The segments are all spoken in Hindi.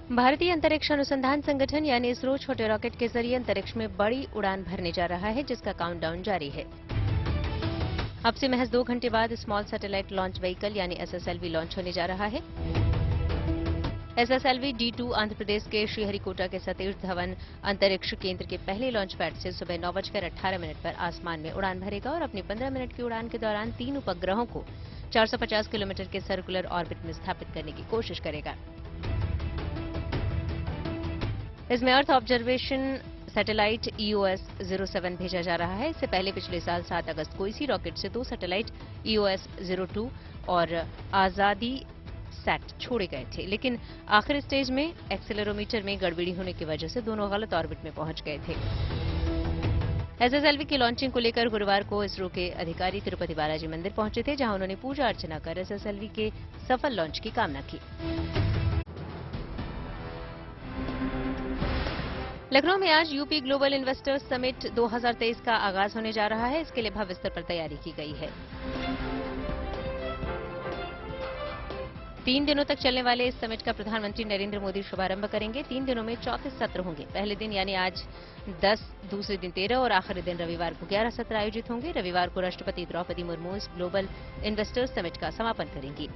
भारतीय अंतरिक्ष अनुसंधान संगठन यानी इसरो छोटे रॉकेट के जरिए अंतरिक्ष में बड़ी उड़ान भरने जा रहा है, जिसका काउंटडाउन जारी है। अब से महज 2 घंटे बाद स्मॉल सैटेलाइट लॉन्च व्हीकल यानी एसएसएलवी लॉन्च होने जा रहा है। एसएसएलवी D2 आंध्र प्रदेश के श्रीहरिकोटा के सतीश धवन अंतरिक्ष केंद्र के पहले लॉन्च पैड से सुबह 9:18 पर आसमान में उड़ान भरेगा और अपनी 15 मिनट की उड़ान के दौरान 3 उपग्रहों को 450 किलोमीटर के सर्कुलर ऑर्बिट में स्थापित करने की कोशिश करेगा। इसमें अर्थ ऑब्जर्वेशन सैटेलाइट EOS-07 भेजा जा रहा है। इससे पहले पिछले साल 7 अगस्त को इसी रॉकेट से 2 सैटेलाइट EOS-02 और आजादी सैट छोड़े गए थे, लेकिन आखिरी स्टेज में एक्सेलेरोमीटर में गड़बड़ी होने की वजह से दोनों गलत ऑर्बिट में पहुंच गए थे। एसएसएलवी की लॉन्चिंग को लेकर गुरुवार को इसरो के अधिकारी तिरुपति बालाजी मंदिर पहुंचे थे, जहां उन्होंने पूजा अर्चना कर एसएसएलवी के सफल लॉन्च की कामना की। लखनऊ में आज यूपी ग्लोबल इन्वेस्टर्स समिट 2023 का आगाज होने जा रहा है। इसके लिए भव्य स्तर पर तैयारी की गई है। 3 दिनों तक चलने वाले इस समिट का प्रधानमंत्री नरेंद्र मोदी शुभारंभ करेंगे। 3 दिनों में 34 सत्र होंगे। पहले दिन यानी आज 10, दूसरे दिन 13 और आखिरी दिन रविवार को 11 सत्र आयोजित होंगे। रविवार को राष्ट्रपति द्रौपदी मुर्मू इस ग्लोबल इन्वेस्टर्स समिट का समापन करेंगी।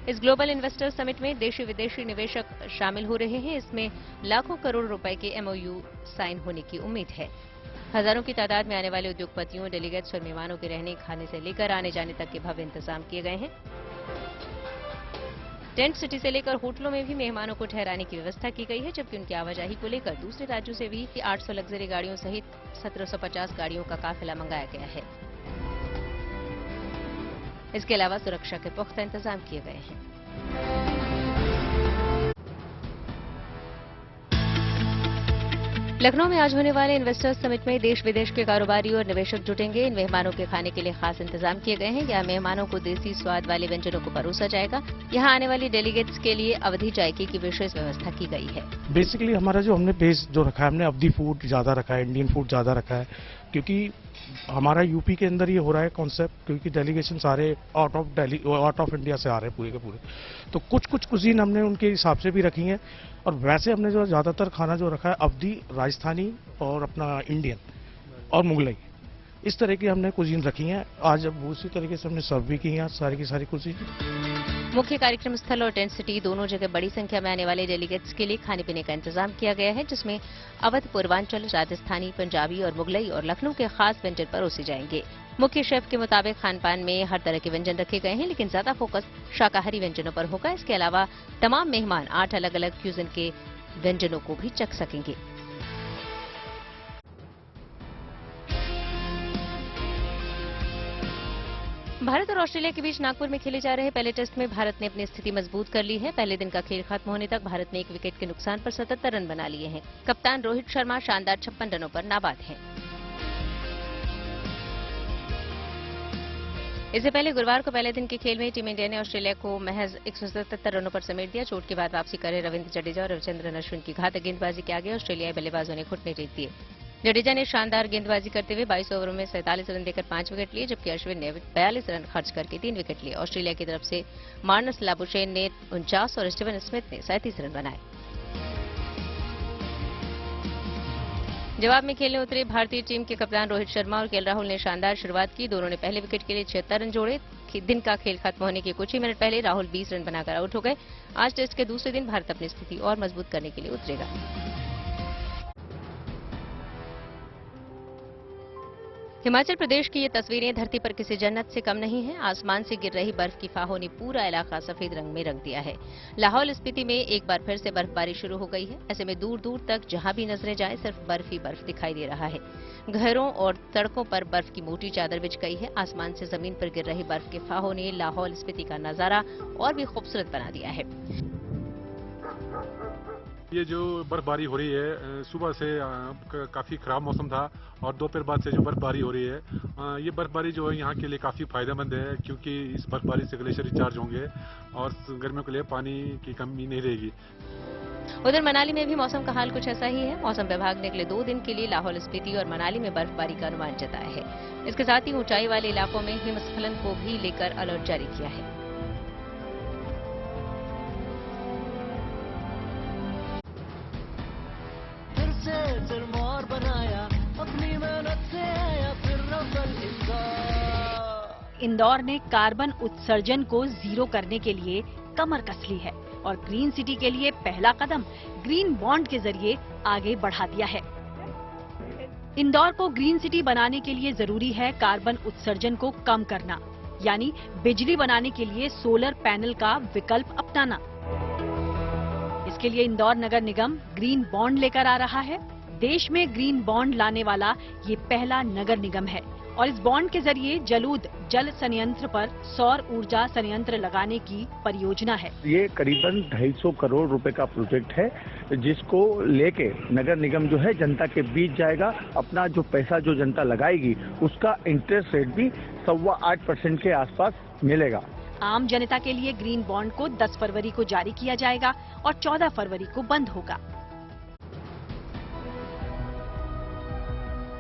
इस ग्लोबल इन्वेस्टर्स समिट में देशी विदेशी निवेशक शामिल हो रहे हैं। इसमें लाखों करोड़ रुपए के MOU साइन होने की उम्मीद है। हजारों की तादाद में आने वाले उद्योगपतियों, डेलीगेट्स और मेहमानों के रहने खाने से लेकर आने जाने तक के भव्य इंतजाम किए गए हैं। टेंट सिटी से लेकर होटलों में भी मेहमानों को ठहराने की व्यवस्था की गई है, जबकि उनकी आवाजाही को लेकर दूसरे राज्यों से भी 800 लग्जरी गाड़ियों सहित 1750 गाड़ियों का काफिला मंगाया गया है। इसके अलावा सुरक्षा के पुख्ता इंतजाम किए गए हैं। लखनऊ में आज होने वाले इन्वेस्टर्स समिट में देश विदेश के कारोबारी और निवेशक जुटेंगे। इन मेहमानों के खाने के लिए खास इंतजाम किए गए हैं। यहाँ मेहमानों को देसी स्वाद वाले व्यंजनों को परोसा जाएगा। यहाँ आने वाली डेलीगेट्स के लिए अवधि जायके की विशेष व्यवस्था की गई है। बेसिकली हमारा जो हमने बेस जो रखा है, हमने अवधि फूड ज्यादा रखा है, इंडियन फूड ज्यादा रखा है, क्योंकि हमारा यूपी के अंदर ये हो रहा है कॉन्सेप्ट, क्योंकि डेलीगेशन सारे आउट ऑफ इंडिया से आ रहे हैं पूरे के पूरे। तो कुछ कुजीन हमने उनके हिसाब से भी रखी है, और वैसे हमने जो ज्यादातर खाना जो रखा है अवधि, राजस्थानी और अपना इंडियन और मुगलई, इस तरह की हमने कुजीन रखी है। आज अब उसी तरीके से हमने सर्व भी की है सारी की सारी कुजीन। मुख्य कार्यक्रम स्थल और टेंट सिटी दोनों जगह बड़ी संख्या में आने वाले डेलीगेट्स के लिए खाने पीने का इंतजाम किया गया है, जिसमें अवध, पूर्वांचल, राजस्थानी, पंजाबी और मुगलई और लखनऊ के खास व्यंजन परोसे जाएंगे। मुख्य शेफ के मुताबिक खानपान में हर तरह के व्यंजन रखे गए हैं, लेकिन ज्यादा फोकस शाकाहारी व्यंजनों पर होगा। इसके अलावा तमाम मेहमान 8 अलग अलग क्यूजिन के व्यंजनों को भी चख सकेंगे। भारत और ऑस्ट्रेलिया के बीच नागपुर में खेले जा रहे पहले टेस्ट में भारत ने अपनी स्थिति मजबूत कर ली है। पहले दिन का खेल खत्म होने तक भारत ने 1 विकेट के नुकसान पर 77 रन बना लिए हैं। कप्तान रोहित शर्मा शानदार 56 रनों पर नाबाद हैं। इससे पहले गुरुवार को पहले दिन के खेल में टीम इंडिया ने ऑस्ट्रेलिया को महज 177 रनों पर समेट दिया। चोट के बाद वापसी करे रविंद्र जडेजा और रविचंद्रन अश्विन की घातक गेंदबाजी के आगे ऑस्ट्रेलियाई बल्लेबाजों ने घुटने टेक दिए। जडेजा ने शानदार गेंदबाजी करते हुए 22 ओवरों में 47 रन देकर 5 विकेट लिए, जबकि अश्विन ने 42 रन खर्च करके 3 विकेट लिए। ऑस्ट्रेलिया की तरफ से मार्नस लाबुशेन ने 49 और स्टीवन स्मिथ ने 37 रन बनाए। जवाब में खेलने उतरे भारतीय टीम के कप्तान रोहित शर्मा और केएल राहुल ने शानदार शुरुआत की। दोनों ने पहले विकेट के लिए 76 रन जोड़े। दिन का खेल खत्म होने के कुछ ही मिनट पहले राहुल 20 रन बनाकर आउट हो गए। आज टेस्ट के दूसरे दिन भारत अपनी स्थिति और मजबूत करने के लिए उतरेगा। हिमाचल प्रदेश की ये तस्वीरें धरती पर किसी जन्नत से कम नहीं हैं। आसमान से गिर रही बर्फ की फाहों ने पूरा इलाका सफेद रंग में रंग दिया है। लाहौल स्पीति में एक बार फिर से बर्फबारी शुरू हो गई है। ऐसे में दूर दूर तक जहां भी नजरें जाएं सिर्फ बर्फ ही बर्फ दिखाई दे रहा है। घरों और सड़कों पर बर्फ की मोटी चादर बिछ गई है। आसमान से जमीन पर गिर रही बर्फ के फाहों ने लाहौल स्पीति का नजारा और भी खूबसूरत बना दिया है। ये जो बर्फबारी हो रही है, सुबह से काफ़ी ख़राब मौसम था और दोपहर बाद से जो बर्फबारी हो रही है, ये बर्फबारी जो है यहाँ के लिए काफ़ी फ़ायदेमंद है, क्योंकि इस बर्फबारी से ग्लेशियर रिचार्ज होंगे और गर्मियों के लिए पानी की कमी नहीं रहेगी। उधर मनाली में भी मौसम का हाल कुछ ऐसा ही है। मौसम विभाग ने अगले 2 दिन के लिए लाहौल स्पीति और मनाली में बर्फबारी का अनुमान जताया है। इसके साथ ही ऊंचाई वाले इलाकों में हिमस्खलन को भी लेकर अलर्ट जारी किया है। सिरमौर बनाया, अपनी मेहनत से आया फिर रफल इंदौर। इंदौर ने कार्बन उत्सर्जन को जीरो करने के लिए कमर कस ली है और ग्रीन सिटी के लिए पहला कदम ग्रीन बॉन्ड के जरिए आगे बढ़ा दिया है। इंदौर को ग्रीन सिटी बनाने के लिए जरूरी है कार्बन उत्सर्जन को कम करना, यानी बिजली बनाने के लिए सोलर पैनल का विकल्प अपनाना। इसके लिए इंदौर नगर निगम ग्रीन बॉन्ड लेकर आ रहा है। देश में ग्रीन बॉन्ड लाने वाला ये पहला नगर निगम है और इस बॉन्ड के जरिए जलूद जल संयंत्र पर सौर ऊर्जा संयंत्र लगाने की परियोजना है। ये करीबन 250 करोड़ रुपए का प्रोजेक्ट है, जिसको लेके नगर निगम जो है जनता के बीच जाएगा। अपना जो पैसा जो जनता लगाएगी उसका इंटरेस्ट रेट भी 8.25% के आसपास मिलेगा। आम जनता के लिए ग्रीन बॉन्ड को 10 फरवरी को जारी किया जाएगा और 14 फरवरी को बंद होगा।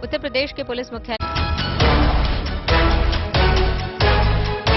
उत्तर प्रदेश के पुलिस मुख्यालय